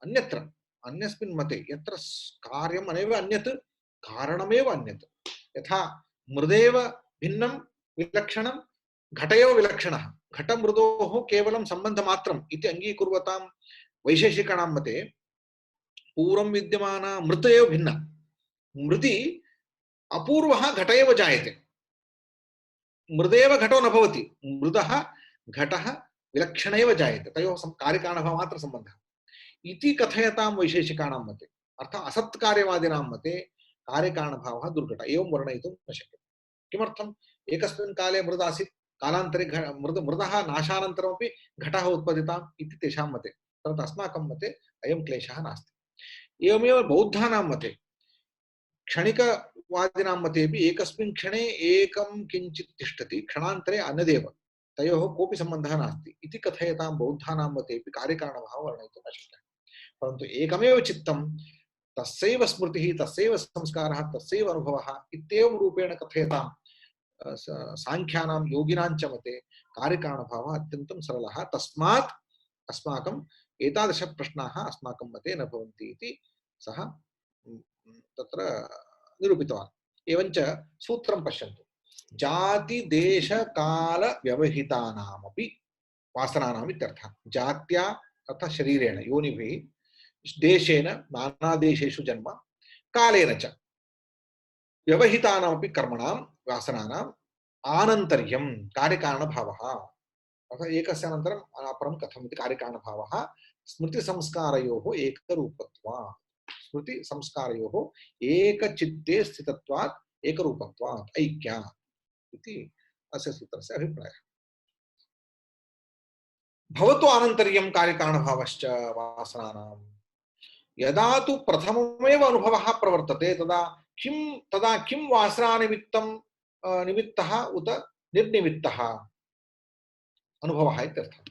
अन्यत्र अन्यस्मिन् मते यत्र कार्यम् अनेव अन्यत्, कारणमेव अन्यत्। यथा मृदेव भिन्नं विलक्षणं, घटैव विलक्षणः, घटमृदोः केवलं सम्बन्धमात्रम् इति अङ्गीकुर्वतां वैशेषिकाणां मते पूर्वं विद्यमाना मृत एव भिन्ना। मृदि अपूर्वः घट एव जायते, मृदेव घटो न भवति, मृदः घटः विलक्षण एव जायते, तयोः कार्यकारणभावः मात्र सम्बन्धः इति कथयतां वैशेषिकाणां मते। अर्थात् असत्कार्यवादिनां मते कार्यकारणभावः दुर्घटः, एवं वर्णयितुं न शक्यते। किमर्थम्? एकस्मिन् काले मृद आसीत्, कालान्तरे मृदः नाशानन्तरमपि घटः उत्पद्यताम् इति तेषां मते, परन्तु अस्माकं मते अयं क्लेशः नास्ति। एवमेव बौद्धानां मते, क्षणिकवादिनां मतेपि एकस्मिन् क्षणे एकं किञ्चित् तिष्ठति, क्षणान्तरे अन्यदेव, तयोः कोऽपि सम्बन्धः नास्ति इति कथयतां बौद्धानां मतेपि कार्यकारणभावः वर्णयितुं न शक्यः। परन्तु एकमेव चित्तं, तस्यैव स्मृतिः, तस्यैव संस्कारः, तस्यैव अनुभवः इत्येवं रूपेण कथयतां सांख्यानां योगिनां च मते कार्यकारणभावः अत्यन्तं सरलः। तस्मात् अस्माकम् एतादृश प्रश्नाः अस्माकं मते न भवन्ति इति सः तत्र निरूपितवान्। एवञ्च सूत्रं पश्यन्तु, जाति देश काल व्यवहितानामपि वासनानाम् इत्यर्थः। जात्या अथ शरीरेण योनिभिः, देशेन नानादेशेषु जन्म, कालेन च व्यवहितानामपि कर्मणां वासनानाम् आनन्तर्यं कार्यकारणभावः। अर्थात् एकस्य अनन्तरम् अपरं कथम् इति कार्यकारणभावः स्मृतिसंस्कारयोः एकरूपत्वात्। स्मृति संस्कारयोः एकचित्ते स्थितत्वात् एकरूपत्वात् ऐक्यात् इति अस्य सूत्रस्य अभिप्रायः। भवतु आनन्तर्यं कार्यकारणभावश्च वासनानां। यदा तु प्रथममेव अनुभवः प्रवर्तते तदा किं वासनानिमित्तं निमित्तः उत निर्निमित्तः अनुभवः इत्यर्थः।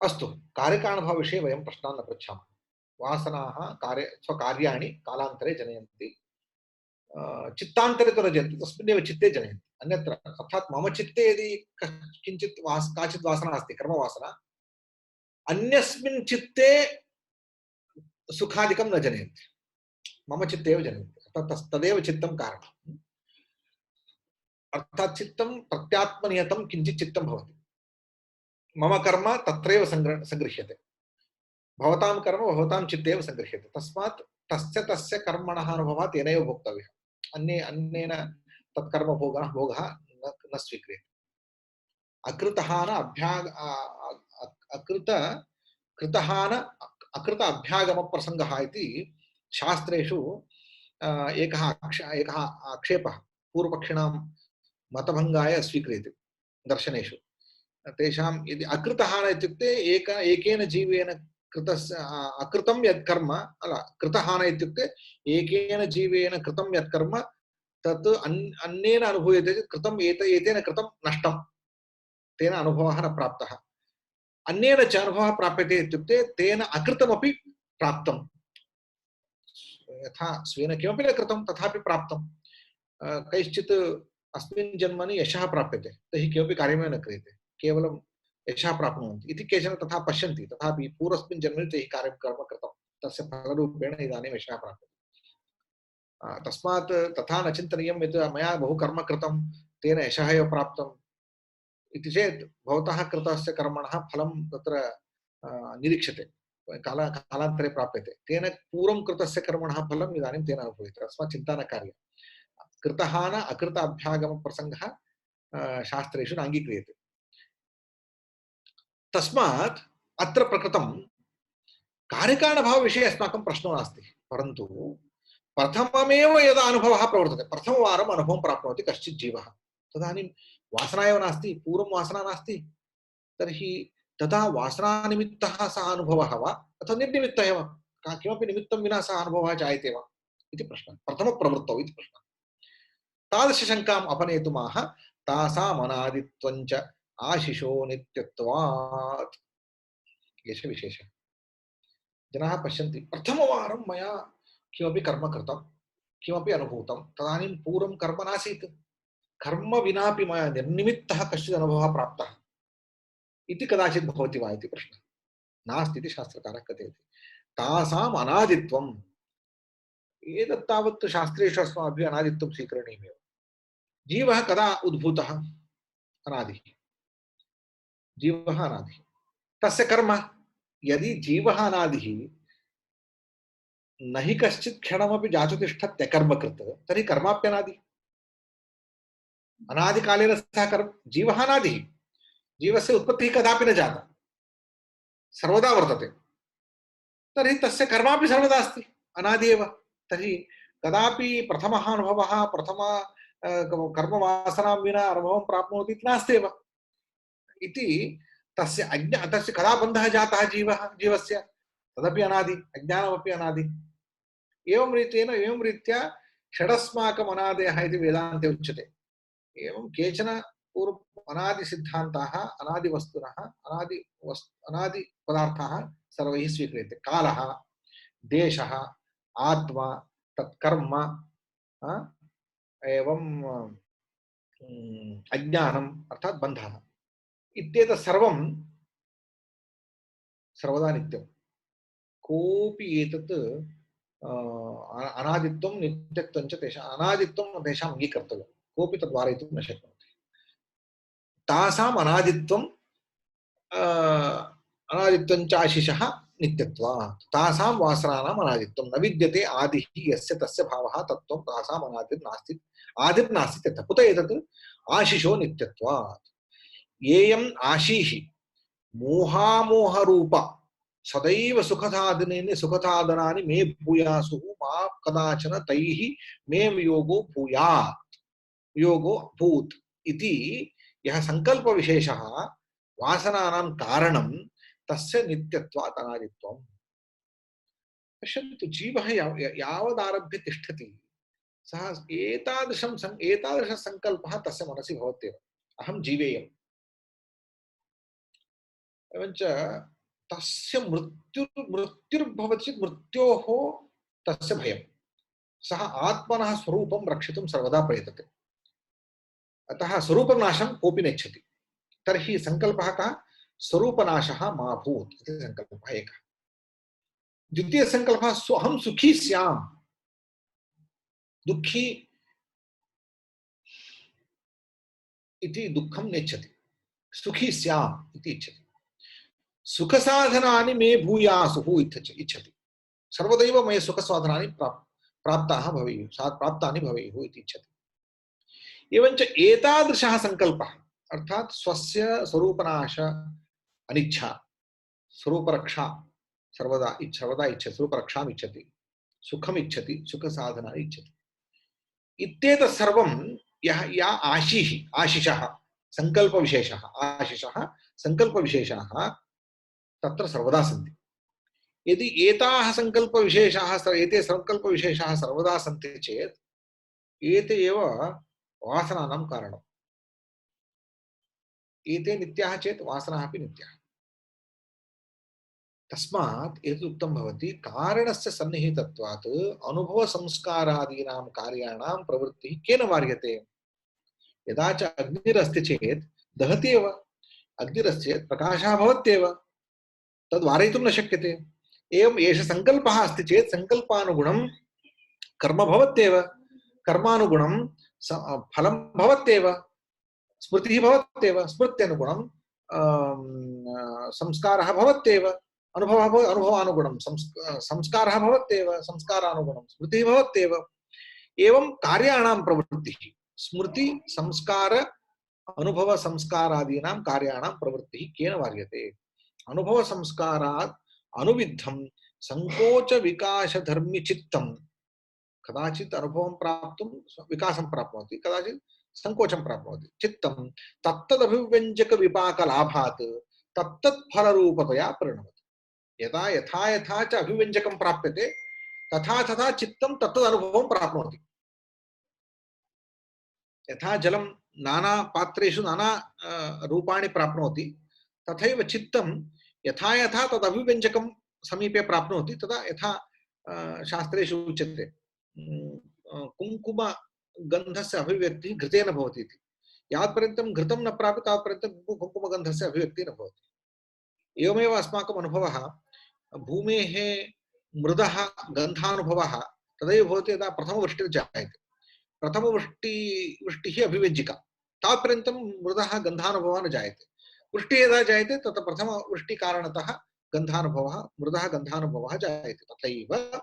अस्तु, कार्यकारणभावविषये वयं प्रश्नान् न पृच्छामः। वासनाः स्वकार्याणि कालान्तरे जनयन्ति, चित्तान्तरे तु न जनयन्ति, तस्मिन्नेव चित्ते जनयन्ति। अन्यत्र अर्थात् मम चित्ते यदि किञ्चित् काचित् वासना अस्ति, कर्मवासना, अन्यस्मिन् चित्ते सुखादिकं न जनयन्ति, मम चित्ते एव जनयन्ति। अर्थात् तदेव चित्तं कारणम्। अर्थात् चित्तं प्रत्यात्मनियतं किञ्चित् चित्तं भवति। मम कर्म तत्रैव सङ्गृह्यते, भवतां कर्म भवतां चित्ते एव सङ्गृह्यते। तस्मात् तस्य कर्मणः अनुभवः तेनैव भोक्तव्यः, अन्येन तत्कर्म भोगः न स्वीक्रियते। अकृत अभ्यागम प्रसंगः इति शास्त्रेषु एकः आक्षेपः पूर्वपक्षिणां मतभङ्गाय स्वीक्रियते दर्शनेषु। तेषां यदि अकृतहान इत्युक्ते एकेन जीवेन कृतस्य अकृतं यत् कर्म अल कृतहान इत्युक्ते एकेन जीवेन कृतं यत् कर्म तत् अन्येन अनुभूयते चेत् कृतं एतेन कृतं नष्टं, तेन अनुभवः न प्राप्तः। अन्येन च अनुभवः प्राप्यते इत्युक्ते तेन अकृतमपि प्राप्तं, यथा स्वेन किमपि न कृतं तथापि प्राप्तं। कैश्चित् अस्मिन् जन्मनि यशः प्राप्यते, तर्हि किमपि कार्यमेव न क्रियते, केवलं यशः प्राप्नुवन्ति इति केचन तथा पश्यन्ति, तथापि पूर्वस्मिन् जन्मनि तैः कार्यं कर्म कृतं, तस्य फलरूपेण इदानीं यशः प्राप्यते। तस्मात् तथा न चिन्तनीयं यत् मया बहु कर्म कृतं तेन यशः एव प्राप्तम् इति चेत् भवतः कृतस्य कर्मणः फलं तत्र निरीक्ष्यते, कालान्तरे प्राप्यते। तेन पूर्वं कृतस्य कर्मणः फलम् इदानीं तेन अनुभूयते। तस्मात् चिन्ता न कार्या। कृतहान अकृत अभ्यागम प्रसंगः शास्त्रेषु नाङ्गीक्रियते। तस्मात् अत्र प्रकृतं कार्यकारणभावविषये अस्माकं प्रश्नो नास्ति, परन्तु प्रथममेव यदा अनुभवः प्रवर्तते, प्रथमवारम् अनुभवं प्राप्नोति कश्चित् जीवः, तदानीं वासना एव नास्ति, पूर्वं वासना नास्ति, तर्हि तदा वासनानिमित्तः सः अनुभवः वा अथवा निर्निमित्तः एव, किमपि निमित्तं विना सः अनुभवः जायते वा इति प्रश्नः, प्रथमप्रवृत्तौ इति प्रश्नः। तादृशशङ्काम् अपनेतुमाह तासाम् अनादित्वं च आशिषो नित्यत्वात्। एष विशेषः। जनाः पश्यन्ति, प्रथमवारं मया किमपि कर्म कृतं, किमपि अनुभूतं, तदानीं पूर्वं कर्म नासीत्, कर्म विनापि मया निर्निमित्तः कश्चित् अनुभवः प्राप्तः इति कदाचित् भवति वा इति प्रश्नः। नास्ति इति शास्त्रकारः कथयति। तासाम् अनादित्वम्, एतत् तावत् शास्त्रेषु अस्माभिः अनादित्वं स्वीकरणीयमेव। जीवः कदा उद्भूतः? अनादिः। जीवः अनादिः, तस्य कर्म, यदि जीवः अनादिः न हि कश्चित् क्षणमपि जातुतिष्ठत् कर्मकृत्, तर्हि कर्माप्यनादि। अनादिकालेन सह कर्म, जीवः अनादिः, जीवस्य उत्पत्तिः कदापि न जाता, सर्वदा वर्तते, तर्हि तस्य कर्मापि सर्वदा अस्ति, अनादि एव। तर्हि कदापि प्रथमः अनुभवः प्रथम कर्मवासनां विना अनुभवं प्राप्नोति इति नास्ति एव इति तस्य कदा बन्धः जातः जीवस्य, तदपि अनादि, अज्ञानमपि अनादि। एवं रीत्या षडस्माकम् अनादयः इति वेदान्ते उच्यते। एवं केचन पूर्व अनादिसिद्धान्ताः अनादिवस्तुनः अनादिपदार्थाः सर्वैः स्वीक्रियते। कालः, देशः, आत्मा, तत्कर्म, एवं अज्ञानम् अर्थात् बन्धः इत्येतत् सर्वं सर्वदा नित्यं। कोऽपि एतत् अनादित्वं नित्यत्वं च तेषाम् अनादित्वं तेषाम् अङ्गीकर्तव्यं, कोऽपि तद् वारयितुं न शक्नोति। तासाम् अनादित्वं अनादित्वं च आशिषः नित्यत्वात्। तासां वासनानाम् अनादित्वं न विद्यते आदिः यस्य तस्य भावः तत्त्वं तासाम् आदिर्नास्ति तथा। कुत एतत्? आशिषो नित्यत्वात्। येयम् आशीः मोहामोह रूप सदैव सुखसाधनानि मे भूयासु मा कदाचन तैः मे वियोगो भूयात् वियोगो भूत् इति यः संकल्प विशेषः वासनानां कारणं तस्य नित्यत्वात् अनादित्वम्। पश्यन्तु जीवः यावदारभ्य तिष्ठति सः एतादृश संकल्पः तस्य मनसि भवत्येव, अहं जीवेयम्। एवञ्च तस्य मृत्युर्भवति चेत् मृत्योः तस्य भयं, सः आत्मनः स्वरूपं रक्षितुं सर्वदा प्रयतते। अतः स्वरूपनाशं कोऽपि नेच्छति। तर्हि संकल्पः कः? स्वरूपनाशः मा भूत् इति संकल्पः एकः। द्वितीय संकल्पः अहं सुखी स्याम्, दुःखी इति दुःखं नेच्छति, सुखी स्याम् इति इच्छति। सुखसाधनानि मे भूयासुः इच्छति, सर्वदैव मया सुखसाधनानि प्राप्ताः भवेयुः, प्राप्तानि भवेयुः इति इच्छति। एवञ्च एतादृशः संकल्पः अर्थात् स्वस्य स्वरूपनाश अनिच्छा, स्वरूपरक्षा सर्वदा इच्छति, स्वरूपरक्षाम् इच्छति, सुखम् इच्छति, सुखसाधनानि इच्छति। इत्येतत् सर्वं या आशिषः संकल्पविशेषः, संकल्पविशेषाः तत्र सर्वदा सन्ति। यदि एते संकल्पविशेषाः सर्वदा सन्ति चेत् एते एव वासनानां कारणम्। एते नित्याः चेत् वासनाः अपि नित्याः। तस्मात् एतदुक्तं भवति कारणस्य सन्निहितत्वात् अनुभवसंस्कारादीनां कार्याणां प्रवृत्तिः केन वार्यते? यदा च अग्निरस्ति चेत् दहति एव, अग्निरस्ति चेत् प्रकाशः भवत्येव, तद् वारयितुं न शक्यते। एवम् एष सङ्कल्पः अस्ति चेत् सङ्कल्पानुगुणं कर्म भवत्येव, कर्मानुगुणं फलं भवत्येव, स्मृतिः भवत्येव, स्मृत्यनुगुणं संस्कारः भवत्येव, अनुभवानुगुणं संस्कारः भवत्येव, संस्कारानुगुणं स्मृतिः भवत्येव। एवं कार्याणां प्रवृत्तिः स्मृति संस्कार अनुभव संस्कारादीनां कार्याणां प्रवृत्तिः केन वार्यते? अनुभव संस्कारात् अनुविद्धं संकोच विकास धर्मि चित्तं कदाचित् अनुभवं प्राप्तुं विकासं प्राप्नोति, कदाचित् संकोचं प्राप्नोति। चित्तं तत्तदभिव्यञ्जक विपाक लाभात् तत्तत् फलरूपतया परिणमति। यदा यथा यथा च अभिव्यञ्जकं प्राप्यते तथा तथा चित्तं तत्तद् अनुभवं प्राप्नोति। यथा जलं नाना पात्रेषु नाना रूपाणि प्राप्नोति तथैव चित्तं यथा यथा तद् अभिव्यञ्जकं समीपे प्राप्नोति तदा यथा शास्त्रेषु उच्यते कुङ्कुम गन्धस्य अभिव्यक्तिः घृतेन भवति इति। यावत्पर्यन्तं घृतं न प्राप्यते तावत्पर्यन्तं कुङ्कुमगन्धस्य अभिव्यक्तिः न भवति। एवमेव अस्माकम् अनुभवः भूमेः मृदः गन्धानुभवः तदैव भवति यदा प्रथमवृष्टिर्जायते। प्रथमवृष्टिः अभिव्यञ्जिका, तावत्पर्यन्तं मृदः गन्धानुभवः न जायते। वृष्टिः यदा जायते तत्र प्रथमवृष्टिकारणतः गन्धानुभवः मृदः गन्धानुभवः जायते। तथैव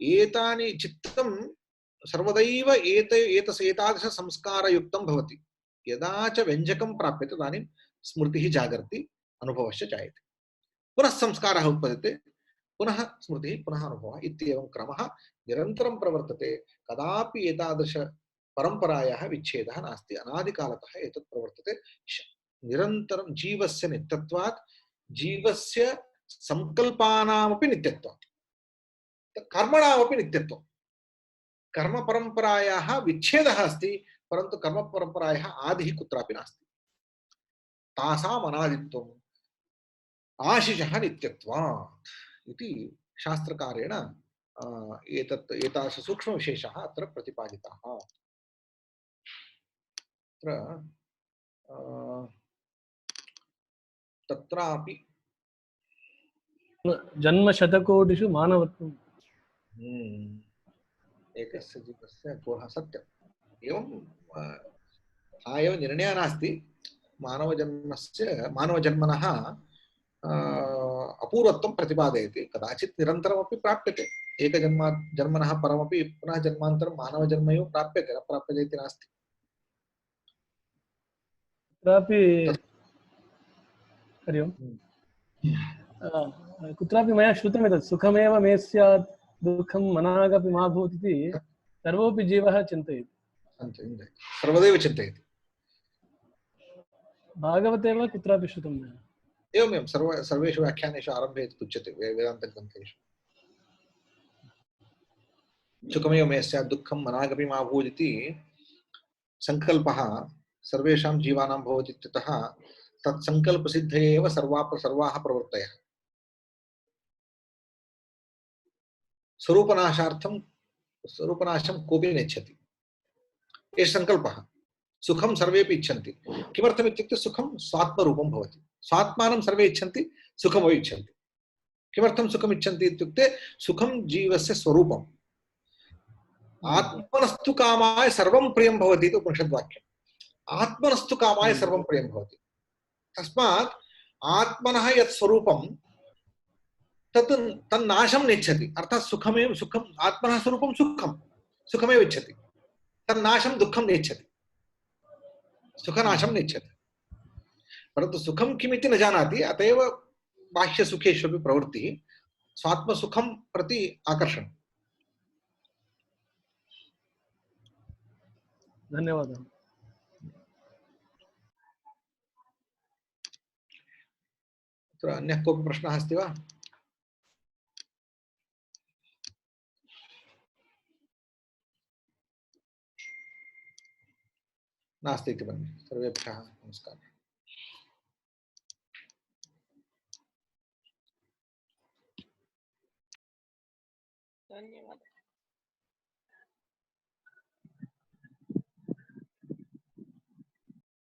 एतानि चित्तं सर्वदैव एतादृश संस्कारयुक्तं भवति। यदा च व्यञ्जकं प्राप्यते तदानीं स्मृतिः जागर्ति, अनुभवश्च जायते, पुनः संस्कारः उत्पद्यते, पुनः स्मृतिः, पुनः अनुभवः इत्येवं क्रमः निरन्तरं प्रवर्तते। कदापि एतादृश परम्परायाः विच्छेदः नास्ति। अनादिकालतः एतत् प्रवर्तते। निरन्तरं जीवस्य नित्यत्वात्, जीवस्य संकल्पानामपि नित्यत्वात्, कर्मणामपि नित्यत्वं। कर्मपरम्परायाः विच्छेदः अस्ति, परन्तु कर्मपरम्परायाः आदिः कुत्रापि नास्ति। तासाम् अनादित्वम्, आशिषः नित्यत्वात् इति शास्त्रकारेण एतादृश सूक्ष्मविशेषाः अत्र प्रतिपादिताः। तत्रापि जन्मशतकोटिषु मानवत्वम् एकस्य जीवस्य कोः सत्यम्। एवं सा एव निर्णयः नास्ति। मानवजन्मनः अपूर्वत्वं प्रतिपादयति। कदाचित् निरन्तरमपि प्राप्यते। एकजन्मनः परमपि पुनः जन्मान्तरं मानवजन्म एव प्राप्यते, न प्राप्यते इति नास्ति। तत्रापि हरि ओम् कुत्रापि मया श्रुतमेतत् सुखमेव मे स्यात् दुःखं मनागपि मा भूत् इति सर्वोऽपि जीवः चिन्तयति सर्वदैव चिन्तयति भागवते वा कुत्रापि श्रुतं मया एवमेवं सर्वेषु व्याख्यानेषु आरम्भे यत् उच्यते वेदान्तग्रन्थेषु सुखमेव मे स्यात् दुःखं मनागपि मा भूत् इति सङ्कल्पः सर्वेषां जीवानां भवति इत्यतः तत्सङ्कल्पसिद्धये एव सर्वाः प्रवृत्तयः स्वरूपनाशं कोऽपि नेच्छति एष सङ्कल्पः सुखं सर्वेपि इच्छन्ति किमर्थम् इत्युक्ते सुखं स्वात्मरूपं भवति स्वात्मानं सर्वे इच्छन्ति सुखमपि इच्छन्ति किमर्थं सुखम् इच्छन्ति इत्युक्ते सुखं जीवस्य स्वरूपम् आत्मनस्तु कामाय सर्वं प्रियं भवति इति उपनिषद्वाक्यम् आत्मनस्तु कामाय सर्वं प्रियं भवति तस्मात् आत्मनः यत् स्वरूपं तत् तन्नाशं नेच्छति अर्थात् सुखम् आत्मनः स्वरूपं सुखमेव इच्छति तन्नाशं दुःखं नेच्छति सुखनाशं नेच्छति परन्तु सुखं किमिति न जानाति अत एव बाह्यसुखेष्वपि प्रवृत्तिः स्वात्मसुखं प्रति आकर्षणम् धन्यवादः अत्र अन्यः कोऽपि प्रश्नः अस्ति वा नास्ति इति मन्ये सर्वेभ्यः नमस्कारः धन्यवादः